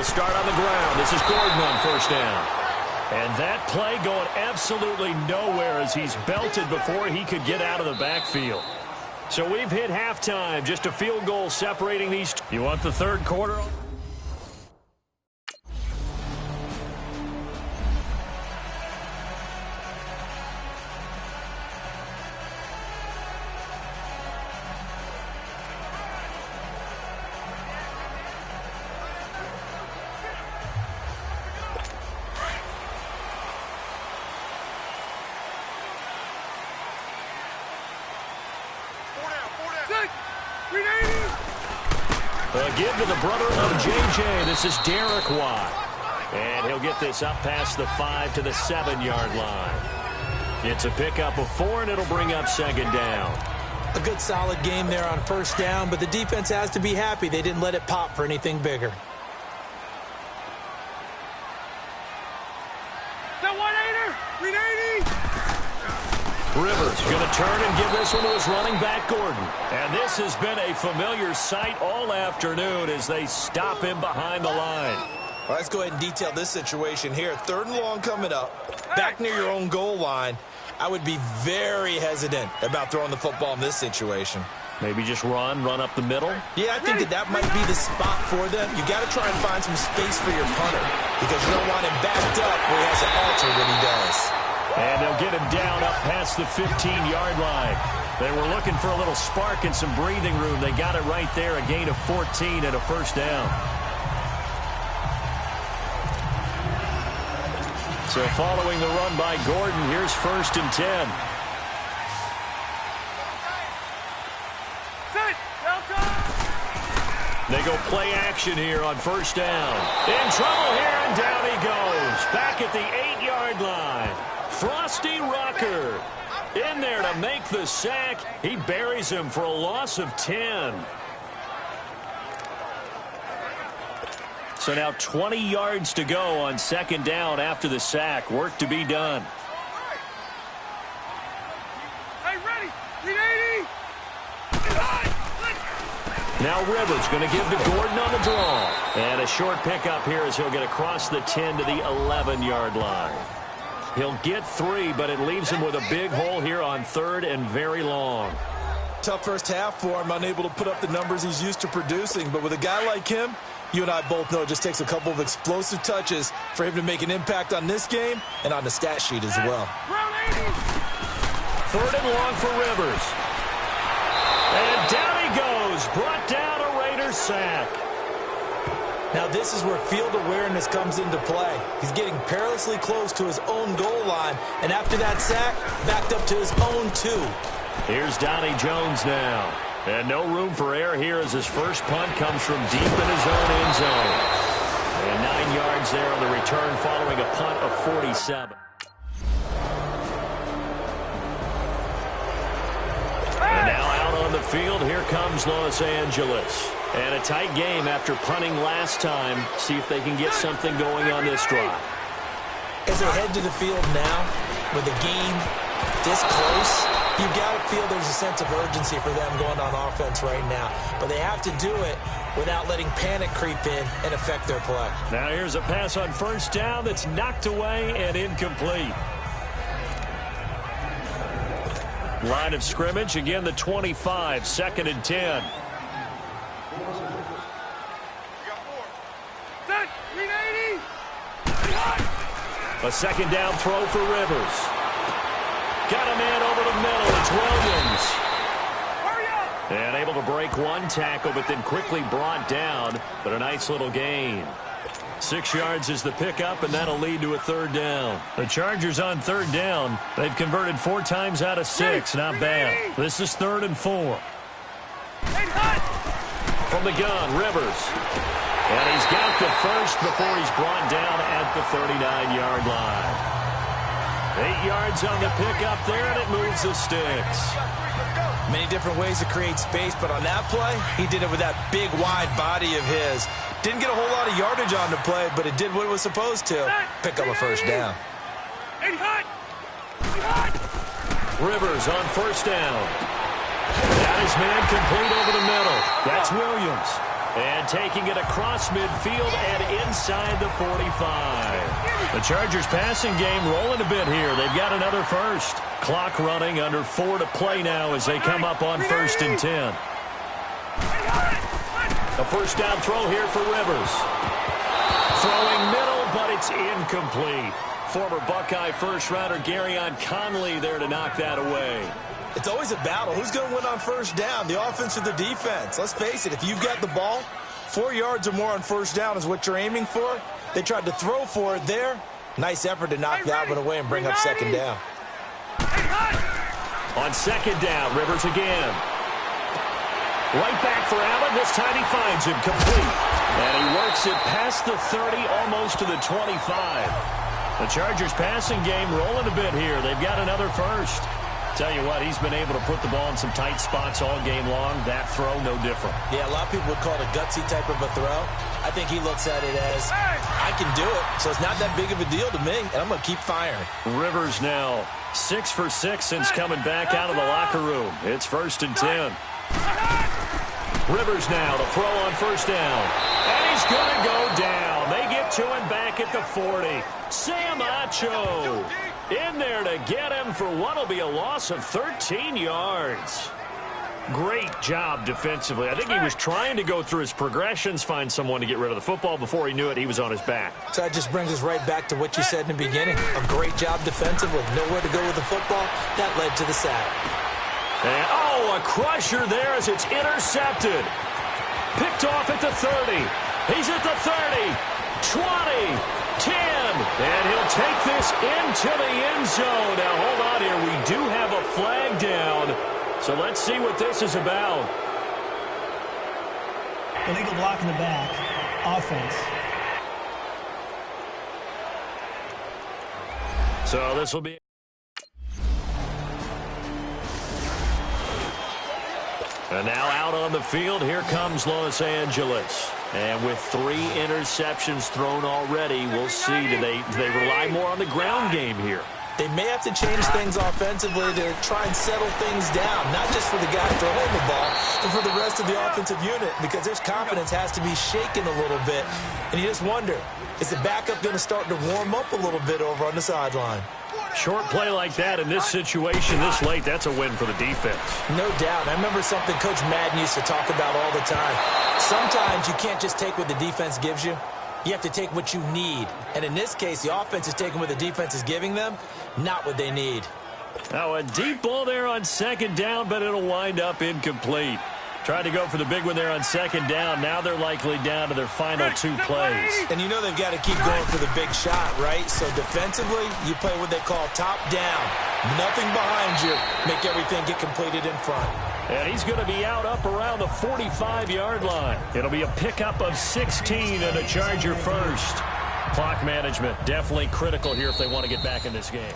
He'll start on the ground. This is Gordon on first down. And that play going absolutely nowhere as he's belted before he could get out of the backfield. So we've hit halftime. Just a field goal separating these two. You want the third quarter? A give to the brother of J.J. This is Derek Watt. And he'll get this up past the 5 to the 7-yard line. It's a pickup of 4, and it'll bring up second down. A good solid game there on first down, but the defense has to be happy they didn't let it pop for anything bigger. Rivers going to turn and give this one to his running back, Gordon. And this has been a familiar sight all afternoon as they stop him behind the line. Well, let's go ahead and detail this situation here. 3rd and long coming up, back near your own goal line. I would be very hesitant about throwing the football in this situation. Maybe just run up the middle? Yeah, I think that might be the spot for them. You got to try and find some space for your punter because you don't want him backed up where he has to alter what he does. And they'll get him down up past the 15-yard line. They were looking for a little spark and some breathing room. They got it right there, a gain of 14 and a first down. So following the run by Gordon, here's 1st and 10. They go play action here on first down. In trouble here, and down he goes. Back at the 8-yard line. Frosty Rucker in there to make the sack. He buries him for a loss of 10. So now 20 yards to go on second down after the sack. Work to be done. Hey, ready. 380. Now Rivers going to give to Gordon on the draw. And a short pickup here as he'll get across the 10 to the 11-yard line. He'll get 3, but it leaves him with a big hole here on 3rd and very long. Tough first half for him, unable to put up the numbers he's used to producing. But with a guy like him, you and I both know it just takes a couple of explosive touches for him to make an impact on this game and on the stat sheet as well. 3rd and long for Rivers. And down he goes. Brought down a Raiders sack. Now this is where field awareness comes into play. He's getting perilously close to his own goal line, and after that sack, backed up to his own 2. Here's Donnie Jones now. And no room for error here as his first punt comes from deep in his own end zone. And 9 yards there on the return following a punt of 47. And now out on the field, here comes Los Angeles. And a tight game after punting last time. See if they can get something going on this drive. As they head to the field now, with the game this close, you got to feel there's a sense of urgency for them going on offense right now. But they have to do it without letting panic creep in and affect their play. Now here's a pass on first down that's knocked away and incomplete. Line of scrimmage, again the 25, 2nd and 10. A second down throw for Rivers. Got a man over the middle. It's Williams. And able to break one tackle, but then quickly brought down. But a nice little gain. 6 yards is the pickup, and that'll lead to a 3rd down. The Chargers on 3rd down. They've converted 4 times out of 6. Not bad. This is 3rd and 4. From the gun, Rivers. And he's got the first before he's brought down at the 39-yard line. 8 yards on the pickup there, and it moves the sticks. Many different ways to create space, but on that play, he did it with that big, wide body of his. Didn't get a whole lot of yardage on the play, but it did what it was supposed to. Pick up a first down. Rivers on first down. Got his man complete over the middle. That's Williams. And taking it across midfield and inside the 45. The Chargers passing game rolling a bit here. They've got another first. Clock running, under 4 to play now as they come up on 1st and 10. A first down throw here for Rivers. Throwing middle, but it's incomplete. Former Buckeye first-rounder Garyon Conley there to knock that away. It's always a battle. Who's going to win on first down, the offense or the defense? Let's face it, if you've got the ball, 4 yards or more on first down is what you're aiming for. They tried to throw for it there. Nice effort to knock that one away and bring up second down. On second down, Rivers again. Right back for Allen. This time he finds him complete. And he works it past the 30, almost to the 25. The Chargers passing game rolling a bit here. They've got another first. Tell you what, he's been able to put the ball in some tight spots all game long. That throw, no different. Yeah, a lot of people would call it a gutsy type of a throw. I think he looks at it as, I can do it, so it's not that big of a deal to me, and I'm going to keep firing. Rivers now 6 for 6 since coming back out of the locker room. It's 1st and 10. Rivers now to throw on first down. And he's going to go down. They get to him back at the 40. Sam Acho in there to get him for what will be a loss of 13 yards. Great job defensively. I think he was trying to go through his progressions, find someone to get rid of the football. Before he knew it, he was on his back. So that just brings us right back to what you said in the beginning. A great job defensively. Nowhere to go with the football. That led to the sack. And, a crusher there as it's intercepted. Picked off at the 30. He's at the 30. 20. 10. And he'll take this into the end zone. Now, hold on here. We do have a flag down. So let's see what this is about. Illegal block in the back. Offense. So this will be... And now out on the field, here comes Los Angeles. And with 3 interceptions thrown already, we'll see. Do they rely more on the ground game here? They may have to change things offensively to try and settle things down, not just for the guy throwing the ball, but for the rest of the offensive unit, because their confidence has to be shaken a little bit. And you just wonder, is the backup going to start to warm up a little bit over on the sideline? Short play like that in this situation this late, that's a win for the defense. No doubt. I remember something Coach Madden used to talk about all the time. Sometimes you can't just take what the defense gives you. You have to take what you need. And in this case, the offense is taking what the defense is giving them, not what they need. Now a deep ball there on second down, but it'll wind up incomplete. Tried to go for the big one there on second down. Now they're likely down to their final 2 plays. And you know they've got to keep going for the big shot, right? So defensively, you play what they call top down. Nothing behind you. Make everything get completed in front. And he's going to be out up around the 45-yard line. It'll be a pickup of 16 and a Charger first. Clock management definitely critical here if they want to get back in this game.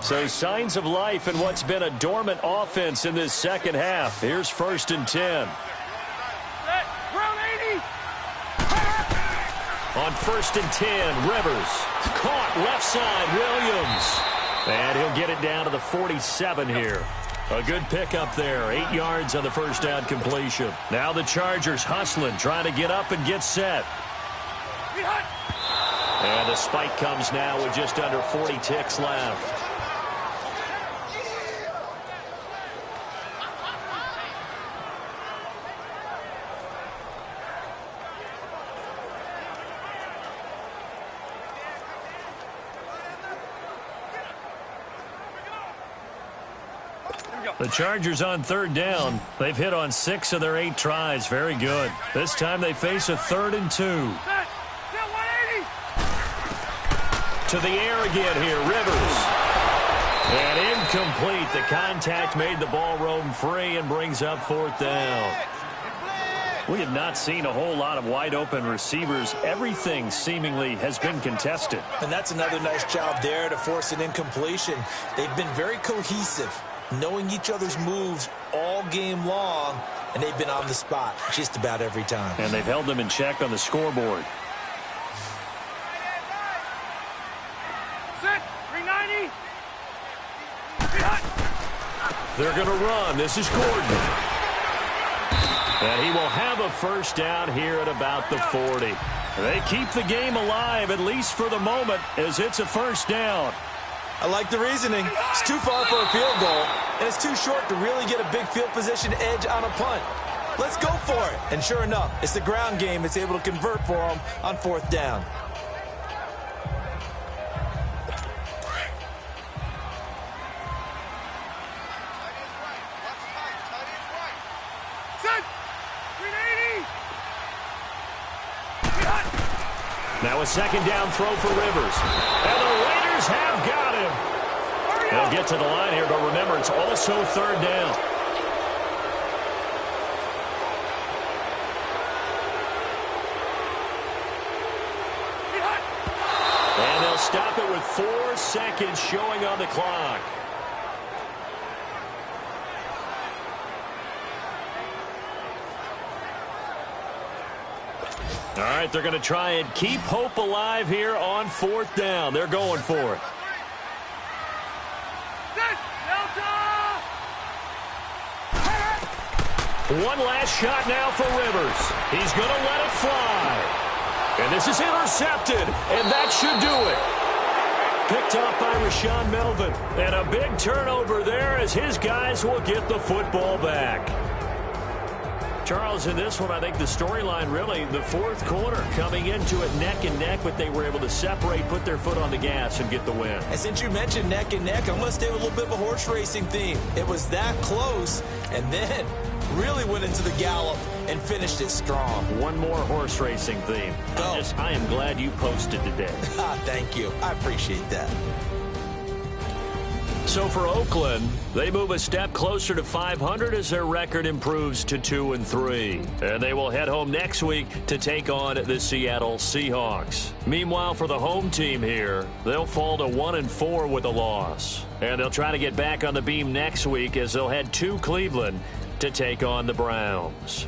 So signs of life in what's been a dormant offense in this second half. Here's 1st and 10. On 1st and 10, Rivers. Caught left side, Williams. And he'll get it down to the 47 here. A good pickup there. 8 yards on the first down completion. Now the Chargers hustling, trying to get up and get set. And the spike comes now with just under 40 ticks left. The Chargers on 3rd down. They've hit on 6 of their 8 tries. Very good. This time they face a 3rd and 2. To the air again here, Rivers. And incomplete. The contact made the ball roam free and brings up 4th down. We have not seen a whole lot of wide-open receivers. Everything seemingly has been contested. And that's another nice job there to force an incompletion. They've been very cohesive, knowing each other's moves all game long, and they've been on the spot just about every time. And they've held them in check on the scoreboard. Set, 390. They're going to run. This is Gordon. And he will have a first down here at about the 40. They keep the game alive, at least for the moment, as it's a first down. I like the reasoning. It's too far for a field goal, and it's too short to really get a big field position edge on a punt. Let's go for it. And sure enough, it's the ground game that's able to convert for them on fourth down. Now a second down throw for Rivers. And the Raiders have got him. They'll get to the line here, but remember, it's also third down. And they'll stop it with 4 seconds showing on the clock. All right, they're going to try and keep hope alive here on fourth down. They're going for it. One last shot now for Rivers. He's going to let it fly. And this is intercepted, and that should do it. Picked off by Rashaan Melvin. And a big turnover there as his guys will get the football back. Charles, in this one, I think the storyline really, the fourth quarter, coming into it neck and neck, but they were able to separate, put their foot on the gas, and get the win. And since you mentioned neck and neck, I'm going to stay with a little bit of a horse racing theme. It was that close, and then really went into the gallop and finished it strong. One more horse racing theme. I am glad you posted today. Thank you. I appreciate that. So for Oakland, they move a step closer to 500 as their record improves to 2-3. And they will head home next week to take on the Seattle Seahawks. Meanwhile, for the home team here, they'll fall to 1-4 with a loss. And they'll try to get back on the beam next week as they'll head to Cleveland to take on the Browns.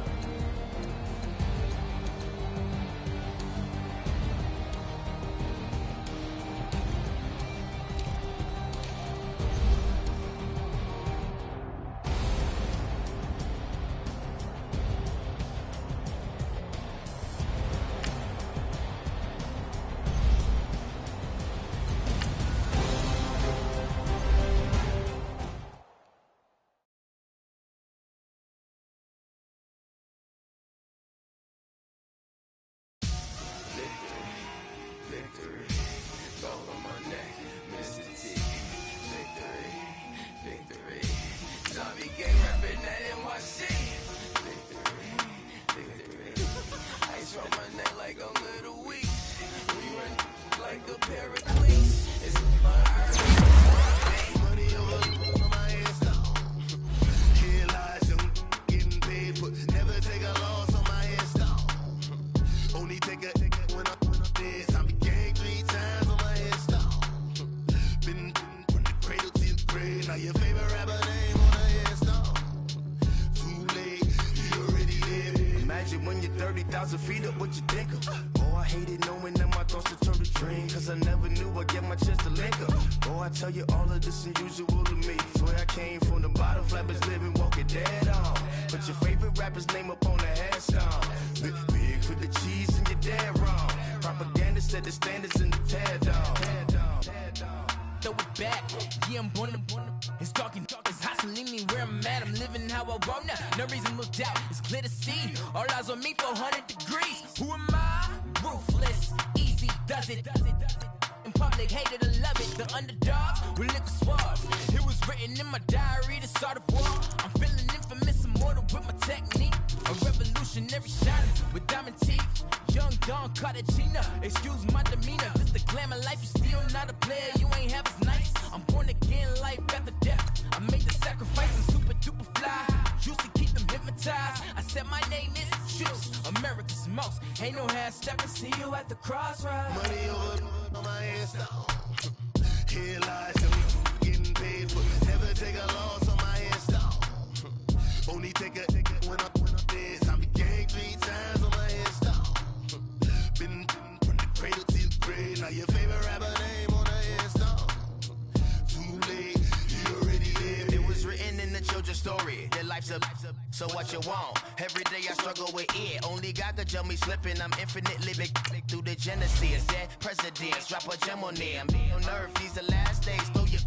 so what you want? Every day I struggle with it. Only God could jump me slipping. I'm infinitely big through the Genesis. Dead presidents, drop a gem on them. On earth, these the last days. Throw your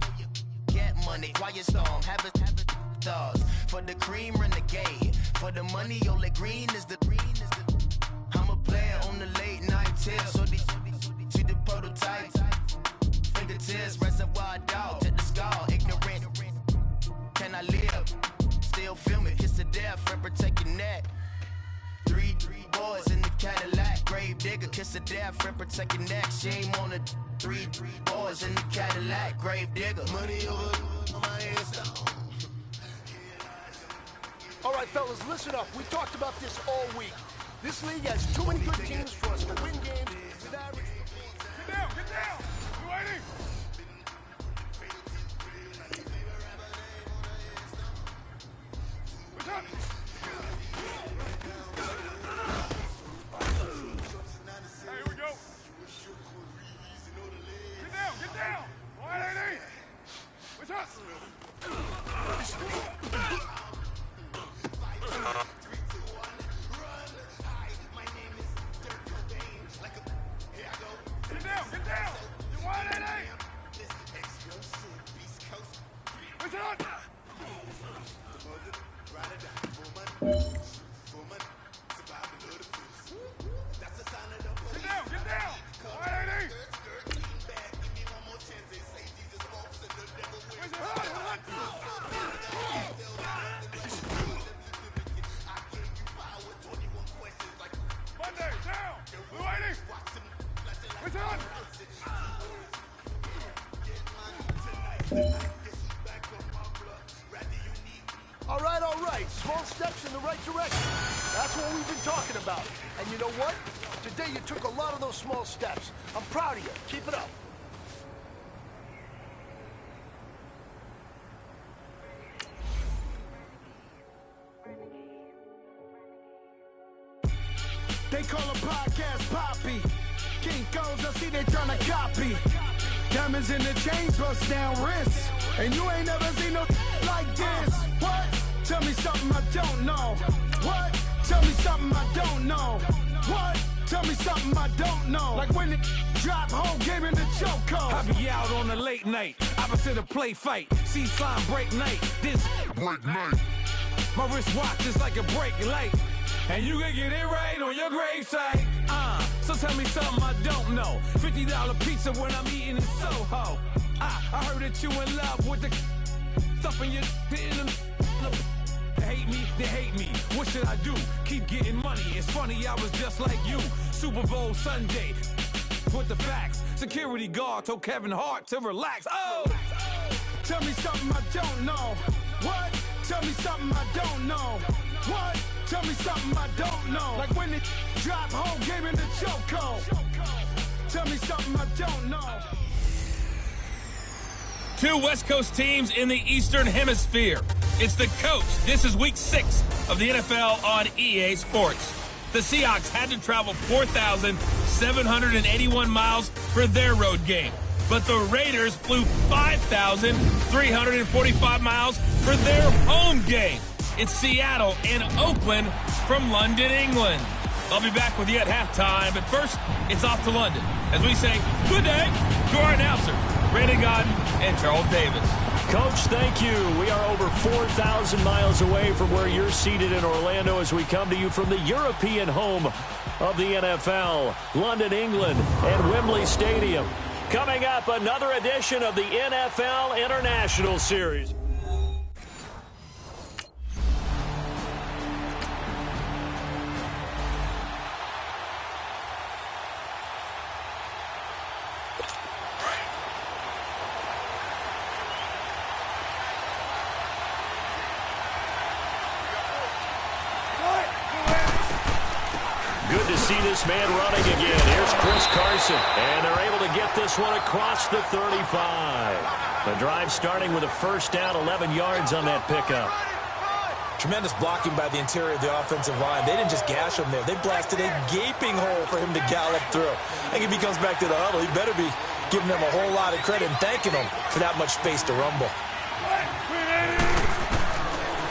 get money, quiet storm, have it stars. For the cream, renegade. For the money, only green is the I'm a player on the late night tips. So these see the prototype. Fingertips, reservoir dog, check the skull. Ignorant, can I live? Still film it, kiss to death, friend, protect your neck. Three boys in the Cadillac, grave digger, kiss to death, friend, protect your neck. Shame on the three boys in the Cadillac, grave digger. Money over my headstone. All right, fellas, listen up. We talked about this all week. This league has too many good teams for us to win games with average. Get down, get down. You waiting? What's up? Hey, here we go. Get down. 180. What's up? Get down. You 180. What's up? Get down. 180. Monday, down. 280. What's up? All right. Small steps in the right direction. That's what we've been talking about. And you know what? Today you took a lot of those small steps. I'm proud of you. Keep it up. They call a podcast Poppy. Kinkos, I see they tryna copy. Diamonds in the chains, bust down wrists. And you ain't never seen no like this. What? Tell me something I don't know. What? Tell me something I don't know. What? Tell me something I don't know. Like when it drop, whole game in the chokehold. I be out on a late night, opposite a play fight. See slime break night, this break night. My wristwatch is like a brake light. And you can get it right on your gravesite. So tell me something I don't know. $50 pizza when I'm eating in Soho. I heard that you in love with the stuff in your in them. They hate me. What should I do? Keep getting money. It's funny, I was just like you. Super Bowl Sunday. With the facts. Security guard told Kevin Hart to relax. Oh! Tell me something I don't know. What? Tell me something I don't know. What? Tell me something I don't know. Like when it drop, whole game in the chokehold. Tell me something I don't know. Two West Coast teams in the Eastern Hemisphere. It's the coast. This is week 6 of the NFL on EA Sports. The Seahawks had to travel 4,781 miles for their road game. But the Raiders flew 5,345 miles for their home game. It's Seattle and Oakland from London, England. I'll be back with you at halftime, but first, it's off to London as we say good day to our announcers, Brandon Godden and Charles Davis. Coach, thank you. We are over 4,000 miles away from where you're seated in Orlando as we come to you from the European home of the NFL, London, England, and Wembley Stadium. Coming up, another edition of the NFL International Series. Good to see this man running again. Here's Chris Carson, and they're able to get this one across the 35. The drive starting with a first down, 11 yards on that pickup. Tremendous blocking by the interior of the offensive line. They didn't just gash him there. They blasted a gaping hole for him to gallop through. I think if he comes back to the huddle, he better be giving them a whole lot of credit and thanking them for that much space to rumble.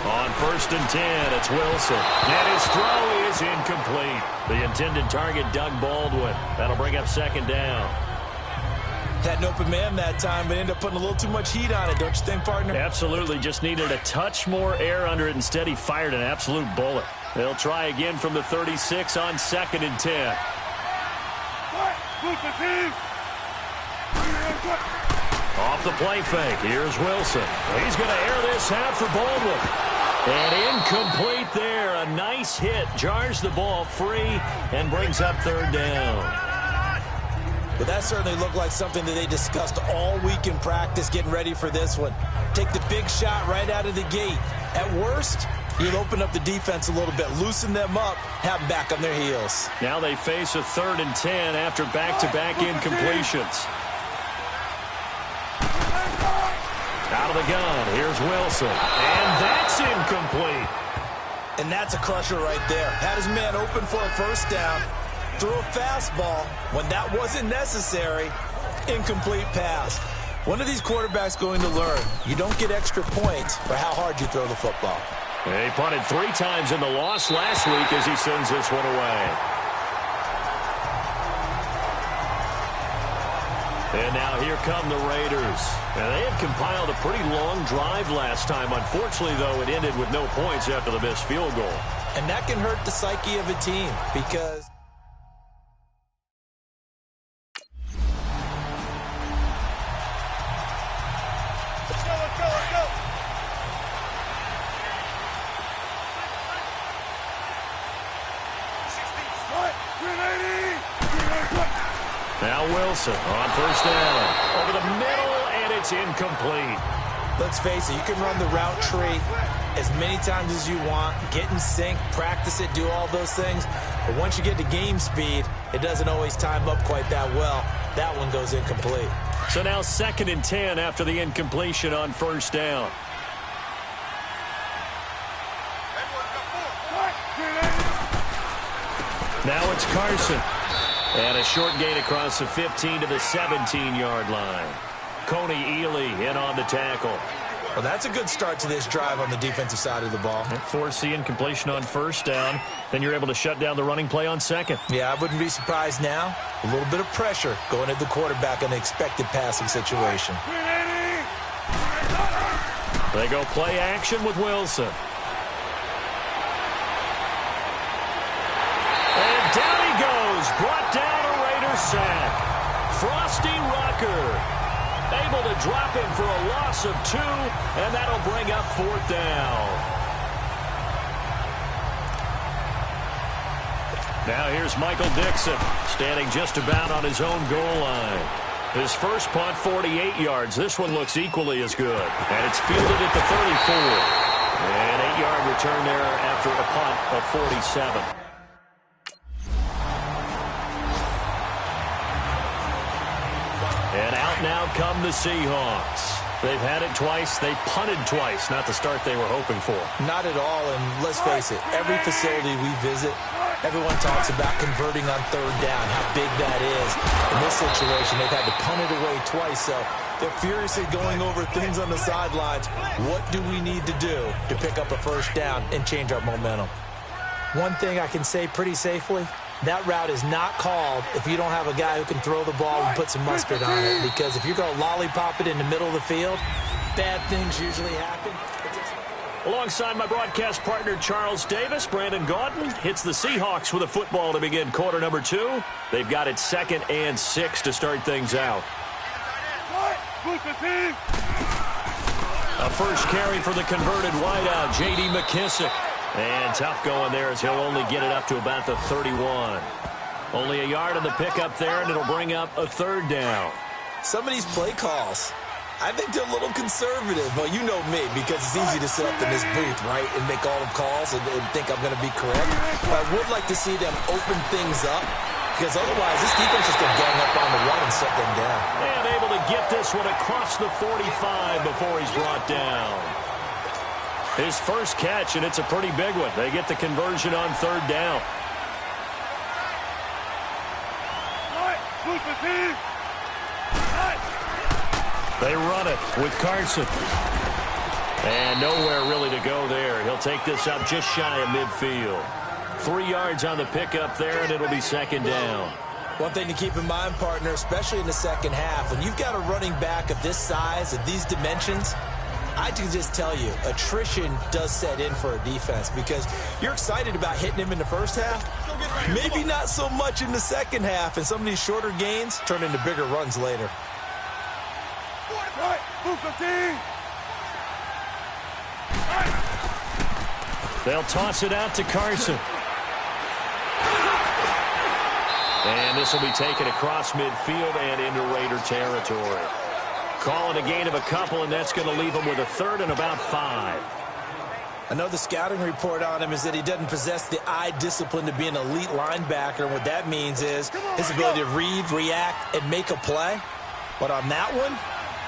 On 1st and 10, it's Wilson. And his throw is incomplete. The intended target, Doug Baldwin. That'll bring up 2nd down. Had an open man that time, but ended up putting a little too much heat on it, don't you think, partner? Absolutely. Just needed a touch more air under it. Instead, he fired an absolute bullet. They'll try again from the 36 on 2nd and 10. Off the play fake. Here's Wilson. He's going to air this out for Baldwin. And incomplete there. A nice hit. Jars the ball free and brings up 3rd down. But that certainly looked like something that they discussed all week in practice getting ready for this one. Take the big shot right out of the gate. At worst, you'll open up the defense a little bit, loosen them up, have them back on their heels. Now they face a 3rd and 10 after back-to-back incompletions. Out of the gun, here's Wilson. And that's incomplete. And that's a crusher right there. Had his man open for a 1st down. Threw a fastball when that wasn't necessary. Incomplete pass. When are these quarterbacks going to learn? You don't get extra points for how hard you throw the football. He punted 3 times in the loss last week as he sends this one away. And now here come the Raiders. And they had compiled a pretty long drive last time. Unfortunately, though, it ended with no points after the missed field goal. And that can hurt the psyche of a team because... Now Wilson on 1st down. Over the middle, and it's incomplete. Let's face it, you can run the route tree as many times as you want, get in sync, practice it, do all those things. But once you get to game speed, it doesn't always time up quite that well. That one goes incomplete. So now 2nd and 10 after the incompletion on 1st down. Now it's Carson. And a short gain across the 15 to the 17-yard line. Coney Ely in on the tackle. Well, that's a good start to this drive on the defensive side of the ball. Force the incompletion on 1st down. Then you're able to shut down the running play on 2nd. Yeah, I wouldn't be surprised now. A little bit of pressure going at the quarterback in the expected passing situation. They go play action with Wilson. And down he goes. Brought down a Raider sack. Frosty Rucker able to drop him for a loss of 2, and that'll bring up 4th down. Now here's Michael Dixon, standing just about on his own goal line. His first punt, 48 yards. This one looks equally as good. And it's fielded at the 34. An 8-yard return there after a punt of 47. And out now come the Seahawks. They've had it twice. They've punted twice. Not the start they were hoping for. Not at all, and let's face it, every facility we visit, everyone talks about converting on 3rd down, how big that is. In this situation, they've had to punt it away twice, so they're furiously going over things on the sidelines. What do we need to do to pick up a 1st down and change our momentum? One thing I can say pretty safely, that route is not called if you don't have a guy who can throw the ball and put some mustard on it. Because if you're going to lollipop it in the middle of the field, bad things usually happen. Alongside my broadcast partner, Charles Davis, Brandon Gaudin hits the Seahawks with a football to begin quarter number 2. They've got it 2nd and 6 to start things out. A first carry for the converted wideout, J.D. McKissick. And tough going there as he'll only get it up to about the 31. Only a yard on the pickup there, and it'll bring up a 3rd down. Some of these play calls, I think they're a little conservative. Well, you know me, because it's easy to sit up in this booth, right, and make all the calls and think I'm going to be correct. But I would like to see them open things up, because otherwise this defense is going to gang up on the run and shut them down. And able to get this one across the 45 before he's brought down. His first catch, and it's a pretty big one. They get the conversion on 3rd down. They run it with Carson. And nowhere really to go there. He'll take this up just shy of midfield. 3 yards on the pickup there, and it'll be second down. One thing to keep in mind, partner, especially in the second half, when you've got a running back of this size, of these dimensions, I can just tell you, attrition does set in for a defense because you're excited about hitting him in the first half. Maybe not so much in the second half, and some of these shorter gains turn into bigger runs later. Right, move 15. They'll toss it out to Carson. And this will be taken across midfield and into Raider territory. Calling a gain of a couple, and that's going to leave him with a third and about 5. I know the scouting report on him is that he doesn't possess the eye discipline to be an elite linebacker. And what that means is his ability to read, react, and make a play. But on that one,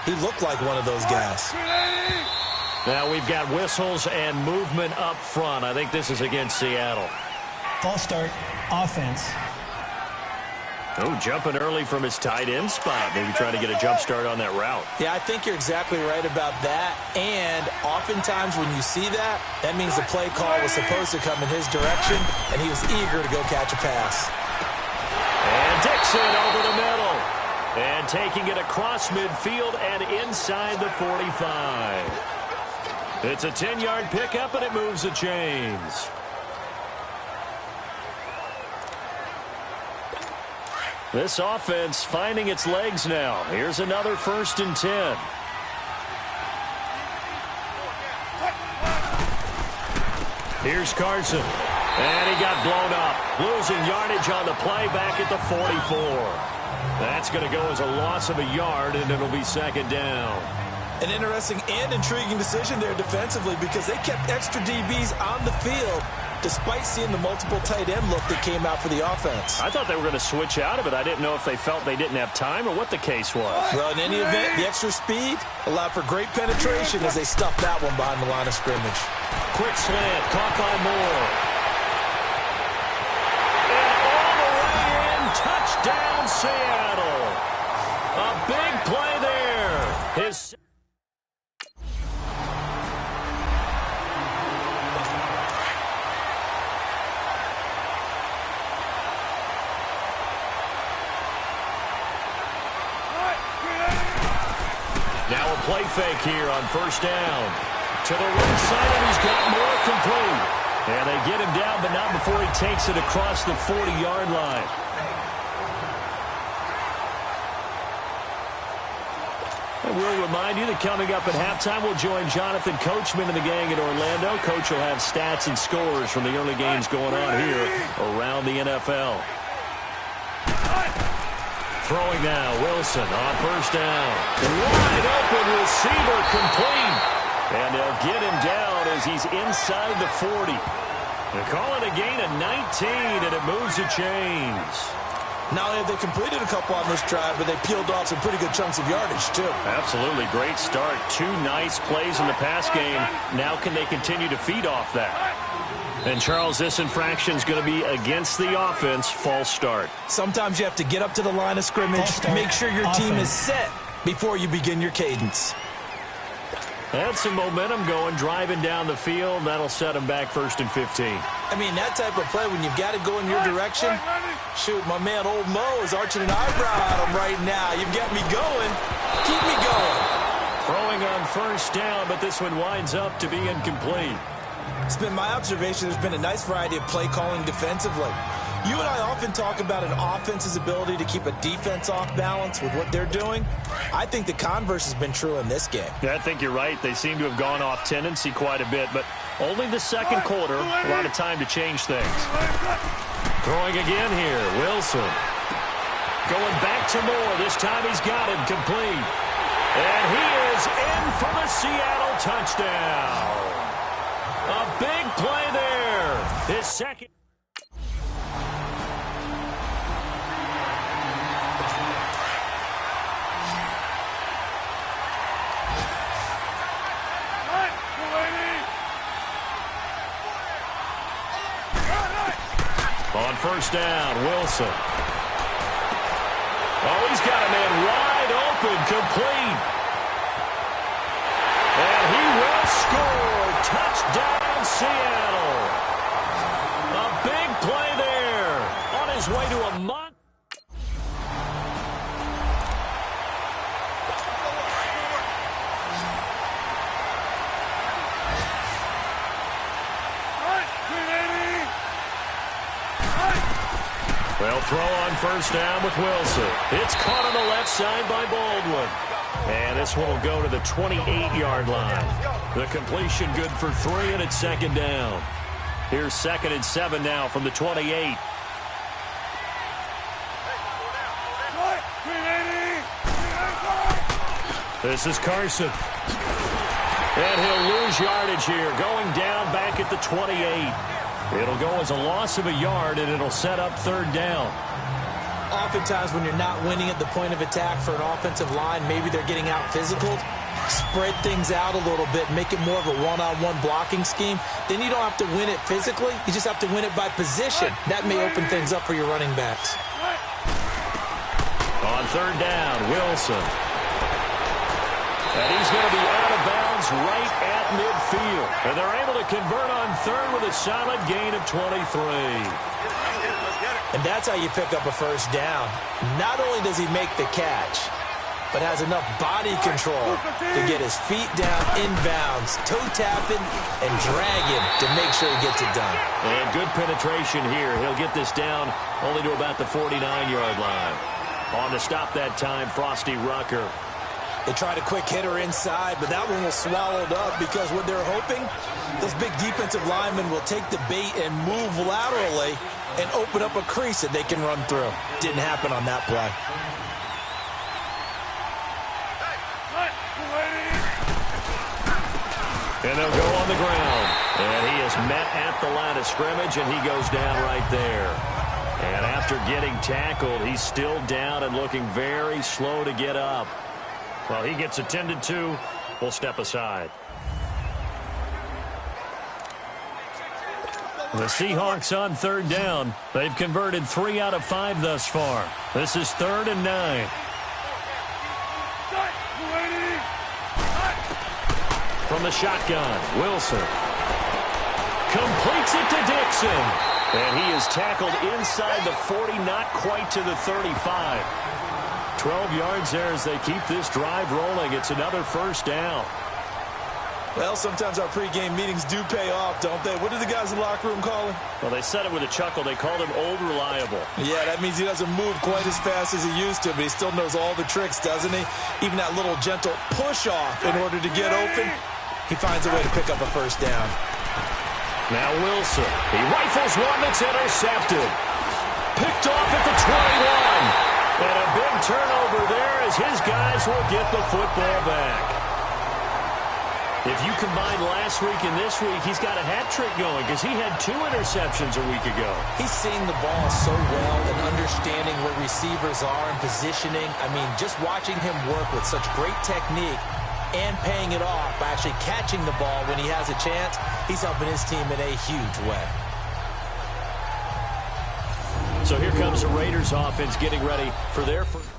he looked like one of those guys. Now we've got whistles and movement up front. I think this is against Seattle. False start, offense. Oh, jumping early from his tight end spot. Maybe trying to get a jump start on that route. Yeah, I think you're exactly right about that. And oftentimes when you see that, that means the play call was supposed to come in his direction, and he was eager to go catch a pass. And Dixon over the middle. And taking it across midfield and inside the 45. It's a 10-yard pickup, and it moves the chains. This offense finding its legs now. Here's another 1st and 10. Here's Carson. And he got blown up. Losing yardage on the play back at the 44. That's going to go as a loss of a yard, and it'll be second down. An interesting and intriguing decision there defensively because they kept extra DBs on the field despite seeing the multiple tight end look that came out for the offense. I thought they were going to switch out of it. I didn't know if they felt they didn't have time or what the case was. Well, in any event, the extra speed allowed for great penetration as they stuffed that one behind the line of scrimmage. Quick slant, caught by Moore. And all the way in, touchdown Seattle. A big play there. His Now a play fake here on 1st down. To the right side, and he's got Moore complete. And they get him down, but not before he takes it across the 40-yard line. And we'll remind you that coming up at halftime, we'll join Jonathan Coachman and the gang in Orlando. Coach will have stats and scores from the early games going on here around the NFL. Throwing now, Wilson on 1st down. Wide open receiver complete. And they'll get him down as he's inside the 40. They call it a gain of 19, and it moves the chains. Not only have they completed a couple on this drive, but they peeled off some pretty good chunks of yardage, too. Absolutely. Great start. 2 nice plays in the pass game. Now can they continue to feed off that? And, Charles, this infraction is going to be against the offense. False start. Sometimes you have to get up to the line of scrimmage, make sure your team is set before you begin your cadence. Had some momentum going, driving down the field. That'll set him back 1st and 15. I mean, that type of play, when you've got to go in your direction, shoot, my man Old Mo is arching an eyebrow at him right now. You've got me going. Keep me going. Throwing on 1st down, but this one winds up to be incomplete. It's been my observation there's been a nice variety of play calling defensively. You and I often talk about an offense's ability to keep a defense off balance with what they're doing. I think the converse has been true in this game. Yeah, I think you're right. They seem to have gone off tendency quite a bit, but only the second quarter, a lot of time to change things. Throwing again here, Wilson. Going back to Moore. This time he's got it complete. And he is in for the Seattle touchdown. A big play there. His second. On 1st down, Wilson. Oh, he's got a man wide open, complete. And he will score. Seattle. A big play there. On his way to a month. They'll throw on first down with Wilson. It's caught on the left side by Baldwin. And this one will go to the 28-yard line. The completion good for 3, and it's second down. Here's 2nd and 7 now from the 28. This is Carson. And he'll lose yardage here, going down back at the 28. It'll go as a loss of a yard, and it'll set up 3rd down. Oftentimes when you're not winning at the point of attack for an offensive line, maybe they're getting out physical. Spread things out a little bit, make it more of a one-on-one blocking scheme. Then you don't have to win it physically. You just have to win it by position. That may open things up for your running backs. On 3rd down, Wilson. And he's going to be out of bounds right at midfield. And they're able to convert on 3rd with a solid gain of 23. And that's how you pick up a first down. Not only does he make the catch, but has enough body control to get his feet down inbounds, toe tapping and dragging to make sure he gets it done. And good penetration here. He'll get this down only to about the 49-yard line. On to stop that time, Frosty Rucker. They tried a quick hitter inside, but that one was swallowed up because what they're hoping, those big defensive linemen will take the bait and move laterally and open up a crease that they can run through. Didn't happen on that play. And they'll go on the ground. And he is met at the line of scrimmage, and he goes down right there. And after getting tackled, he's still down and looking very slow to get up. Well, he gets attended to. We'll step aside. The Seahawks on 3rd down. They've converted 3 out of 5 thus far. This is 3rd and 9. From the shotgun, Wilson completes it to Dixon. And he is tackled inside the 40, not quite to the 35. 12 yards there as they keep this drive rolling. It's another first down. Well, sometimes our pregame meetings do pay off, don't they? What do the guys in the locker room call him? Well, they said it with a chuckle. They called him Old Reliable. Yeah, that means he doesn't move quite as fast as he used to, but he still knows all the tricks, doesn't he? Even that little gentle push-off in order to get open, he finds a way to pick up a first down. Now Wilson. He rifles one that's intercepted. Picked off at the 21. And a big turnover there as his guys will get the football back. If you combine last week and this week, he's got a hat trick going because he had 2 interceptions a week ago. He's seeing the ball so well and understanding where receivers are and positioning. I mean, just watching him work with such great technique and paying it off by actually catching the ball when he has a chance, he's helping his team in a huge way. So here comes the Raiders offense getting ready for their first.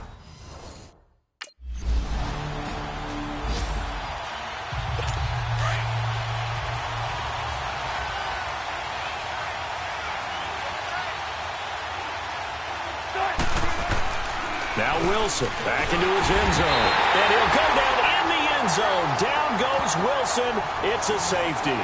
Now Wilson back into his end zone. And he'll go down in the end zone. Down goes Wilson. It's a safety.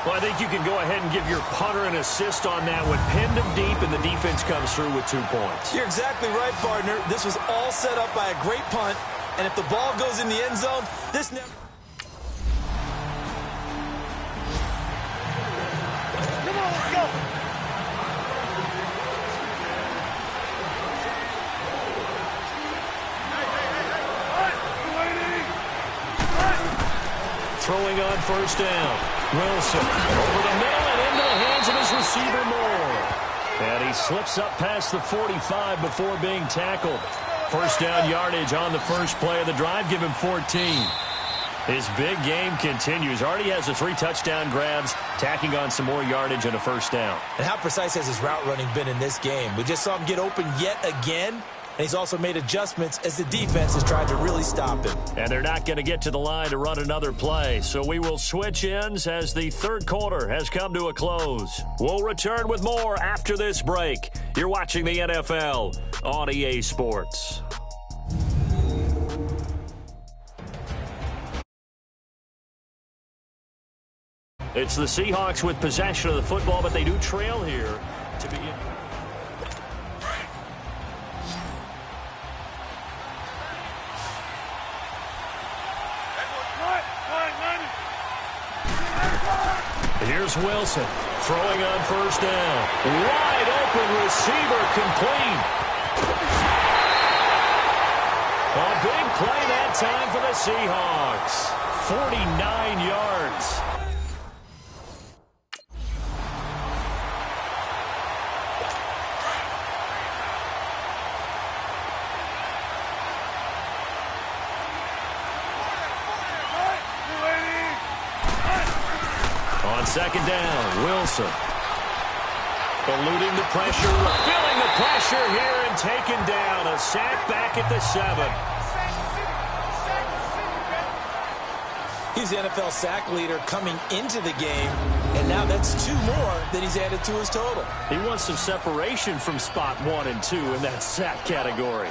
Well, I think you can go ahead and give your punter an assist on that one. Pinned him deep, and the defense comes through with 2 points. You're exactly right, partner. This was all set up by a great punt, and if the ball goes in the end zone, this never... Come on, let's go. Throwing on first down. Wilson over the middle and into the hands of his receiver Moore. And he slips up past the 45 before being tackled. First down yardage on the first play of the drive. Give him 14. His big game continues. Already has the 3 touchdown grabs, tacking on some more yardage and a first down. And how precise has his route running been in this game? We just saw him get open yet again. and he's also made adjustments as the defense has tried to really stop him. And they're not going to get to the line to run another play, so we will switch ends as the third quarter has come to a close. We'll return with more after this break. You're watching the NFL on EA Sports. It's the Seahawks with possession of the football, but they do trail here to begin. Here's Wilson throwing on first down. Wide open receiver complete. A big play that time for the Seahawks. 49 yards. On second down, Wilson. Eluding the pressure, feeling the pressure here and taken down. A sack back at the 7. He's the NFL sack leader coming into the game, and now that's 2 more that he's added to his total. He wants some separation from spot 1 and 2 in that sack category.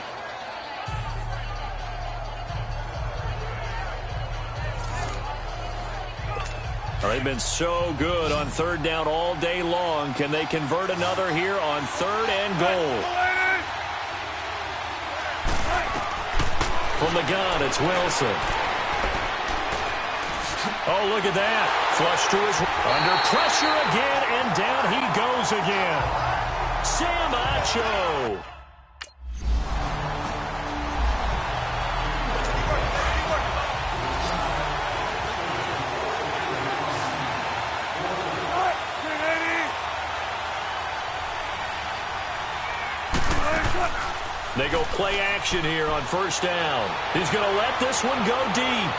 They've been so good on third down all day long. Can they convert another here on third and goal? From the gun, it's Wilson. Oh, look at that. Flush to his... Under pressure again, and down he goes again. Sam Acho. They go play action here on first down. He's going to let this one go deep.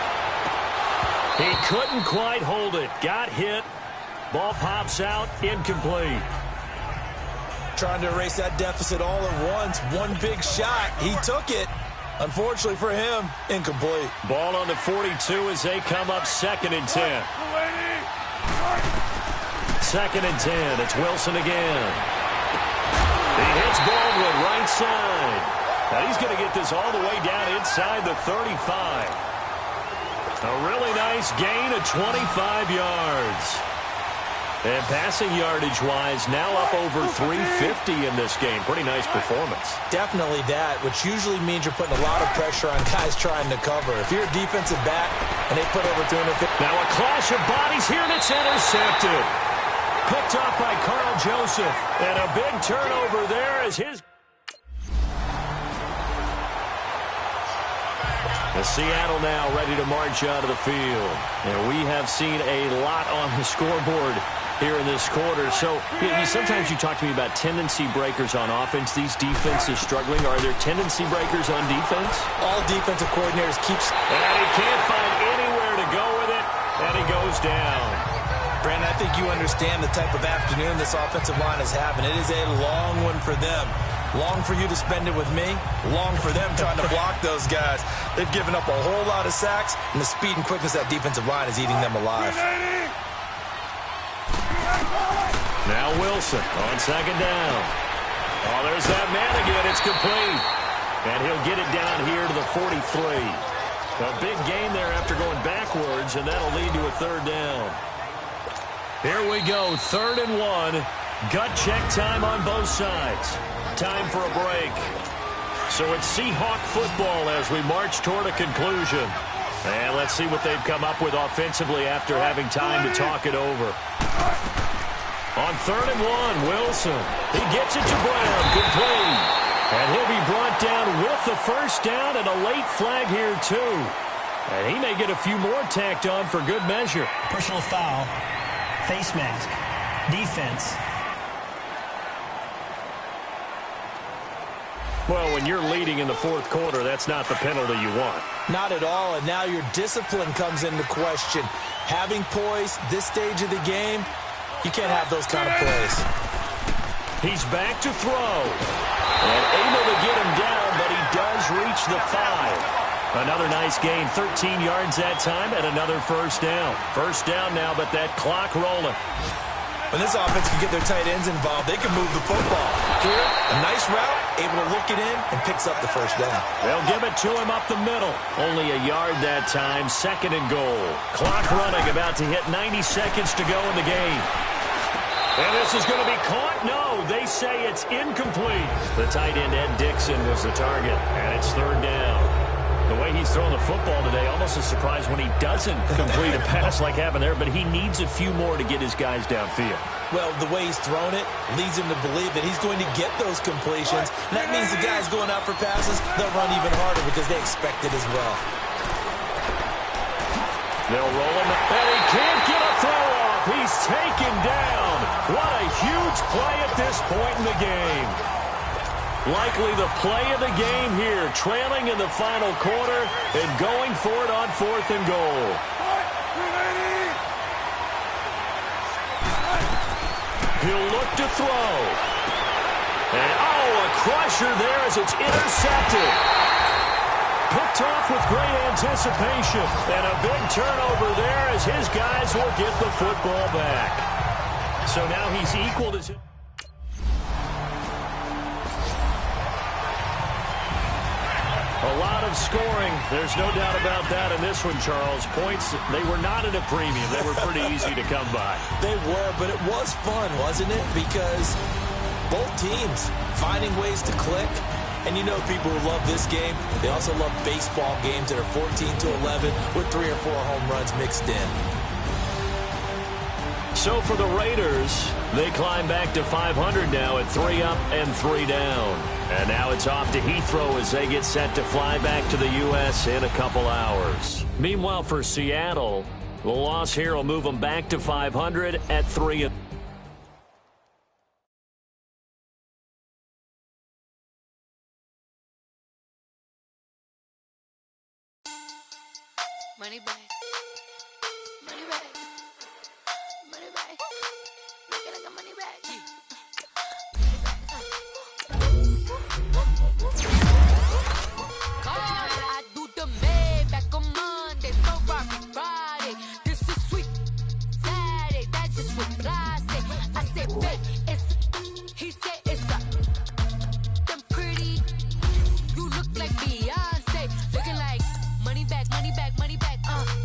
He couldn't quite hold it. Got hit. Ball pops out. Incomplete. Trying to erase that deficit all at once. One big shot. He took it. Unfortunately for him, incomplete. Ball on the 42 as they come up 2nd and 10. 2nd and 10. It's Wilson again. He hits Baldwin right side. Now he's going to get this all the way down inside the 35. A really nice gain of 25 yards. And passing yardage-wise, now up over 350 in this game. Pretty nice performance. Definitely that, which usually means you're putting a lot of pressure on guys trying to cover. If you're a defensive back and they put over 250. Now a clash of bodies here, and it's intercepted. Picked off by Carl Joseph. And a big turnover there as his... The Seattle now ready to march out of the field. And we have seen a lot on the scoreboard here in this quarter. So sometimes you talk to me about tendency breakers on offense. These defenses struggling. Are there tendency breakers on defense? All defensive coordinators keep... And he can't find anywhere to go with it. And he goes down. Brandon, I think you understand the type of afternoon this offensive line is having. It is a long one for them. Long for you to spend it with me. Long for them trying to block those guys. They've given up a whole lot of sacks, and the speed and quickness of that defensive line is eating them alive. Now Wilson on second down. Oh, there's that man again. It's complete. And he'll get it down here to the 43. A big gain there after going backwards, and that'll lead to a third down. Here we go, 3rd and 1. Gut check time on both sides. Time for a break. So it's Seahawk football as we march toward a conclusion. And let's see what they've come up with offensively after having time to talk it over. On 3rd and 1, Wilson. He gets it to Brown, complete. And he'll be brought down with the first down and a late flag here too. And he may get a few more tacked on for good measure. Personal foul. Face mask. Defense. Well, when you're leading in the 4th quarter, that's not the penalty you want. Not at all, and now your discipline comes into question. Having poise this stage of the game, you can't have those kind of plays. He's back to throw. And able to get him down, but reached the 5. Another nice gain, 13 yards that time, and another first down. First down now, but that clock rolling. When this offense can get their tight ends involved, they can move the football. Here, a nice route, able to look it in, and picks up the first down. They'll give it to him up the middle. Only a yard that time, 2nd and goal. Clock running, about to hit 90 seconds to go in the game. And this is going to be caught? No, they say it's incomplete. The tight end, Ed Dixon, was the target, and it's 3rd down. The way he's throwing the football today, almost a surprise when he doesn't complete a pass like happened there, but he needs a few more to get his guys downfield. Well, the way he's thrown it leads him to believe that he's going to get those completions. And that means the guys going out for passes, they'll run even harder because they expect it as well. They'll roll him, and he can't get a throw off. He's taken down. What a huge play at this point in the game. Likely the play of the game here, trailing in the final quarter and going for it on 4th and goal. He'll look to throw. And, a crusher there as it's intercepted. Picked off with great anticipation. And a big turnover there as his guys will get the football back. So now he's equal to... A lot of scoring. There's no doubt about that in this one, Charles. Points, they were not at a premium. They were pretty easy to come by. They were, but it was fun, wasn't it? Because both teams finding ways to click. And you know people who love this game, they also love baseball games that are 14-11 with 3 or 4 home runs mixed in. So for the Raiders, they climb back to 500 now at 3 up and 3 down. And now it's off to Heathrow as they get set to fly back to the U.S. in a couple hours. Meanwhile, for Seattle, the loss here will move them back to 500 at 3 up. Money back. Money back. Money back. Make it like a money back. I do the Maybach on Monday, Ferrari Friday. This is sweet Saturday. That's just what I say. I say, babe, it's. He said it's a. Them pretty. You look like Beyonce. Looking like money back, money back, money back.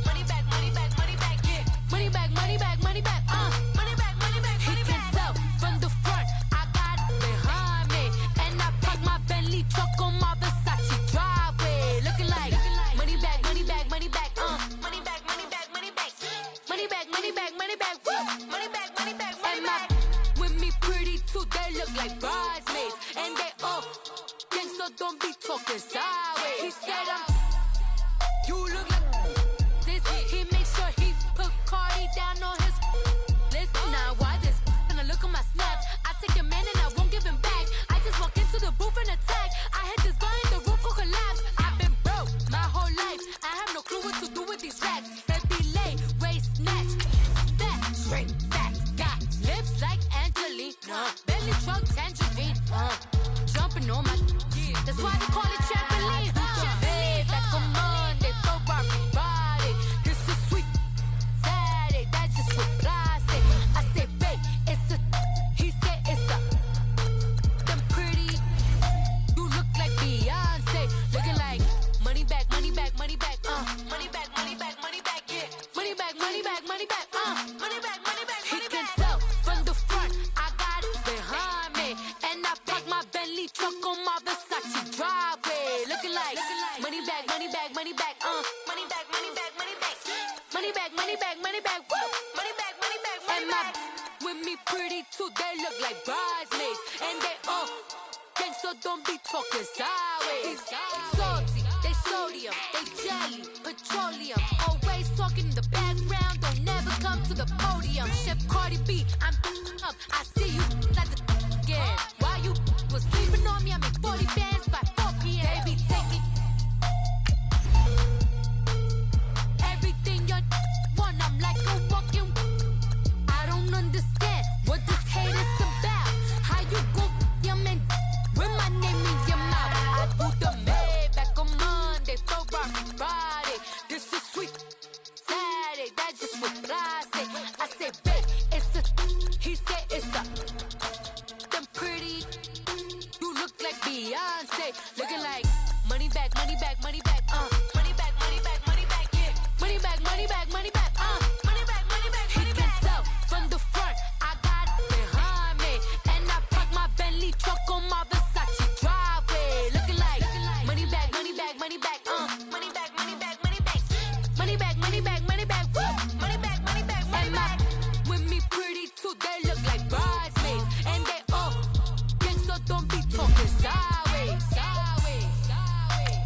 Money back, money back, money back. Yeah. Money back, money back, money back. Money back, money back, money back. He can tell from the front. I got it behind me, and I park my Bentley truck on my Versace driveway. Looking like money back, money back, money back. Money back, money back, money back. Money back, money back, money back. Money back, money back, money back. With me pretty too, they look like bridesmaids, and they all gang, so don't be talking sideways. He said you look like this. He makes sure he put Cardi down on his list. Now why this? Gonna look on my snap. I take your man and I won't give him back. I just walk into the booth and attack. I hit this button, the roof will collapse. I've been broke my whole life. I have no clue what to do with these racks. Baby lay, waist snatch, fat, straight back. Got lips like Angelina, belly truck tangerine. Jumping on my, that's why they call it trampoline. Babe, back on Monday, Ferrari Friday. This is sweet Saturday, that's just what I say. I say, babe, it's a. He said it's a. Them pretty. You look like Beyonce. Looking like money back, money back, money back. Money back, money back, money back. Yeah. Money back, money back, money back. Money back, money back, money back. He can tell from the front. I got it behind me, and I park my Bentley truck on my Versace driveway. Looking like money back, money back, money back. Money back, money back, money back. Money back, money back, money back. Woo. Money back, money back, money back. With me pretty too, they look like bridesmaids, and they all gang, so don't be talking sideways. Salty, they sodium, they jelly, petroleum. Always talking in the background, don't never come to the podium. Chef Cardi B, I'm up. I see you at the again. While you was sleeping on me, I make 40 bands by 4 p.m. They be taking everything you want. I'm like a walking. I don't understand what this hate is about. How you go, your man, with my name in your mouth. I do the Maybach rock Friday. This is sweet Saturday. That's just what I say. I say, babe, it's a. He said it's a. Them pretty. You look like Beyonce. Looking like money back, money back, money back. Money back, money back, money back. Yeah. Money back, money back, money back. Money back, money back, money back. He can tell from the front. I got it behind me, and I park my Bentley truck on my Versace driveway. Looking like money back, money back, money back. Money back, money back, money back. Money back, money back, money back. Money back, money back, money back. With me pretty too, they look like bridesmaids, and they all gang, so don't be talking sideways, sideways, sideways.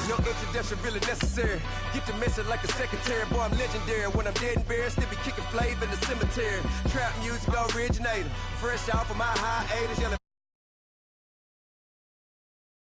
No introduction really necessary. Get the message like a secretary. Boy, I'm legendary. When I'm dead and buried, still be kicking flavor in the cemetery. Trap music originator. Fresh off of my hiatus, yelling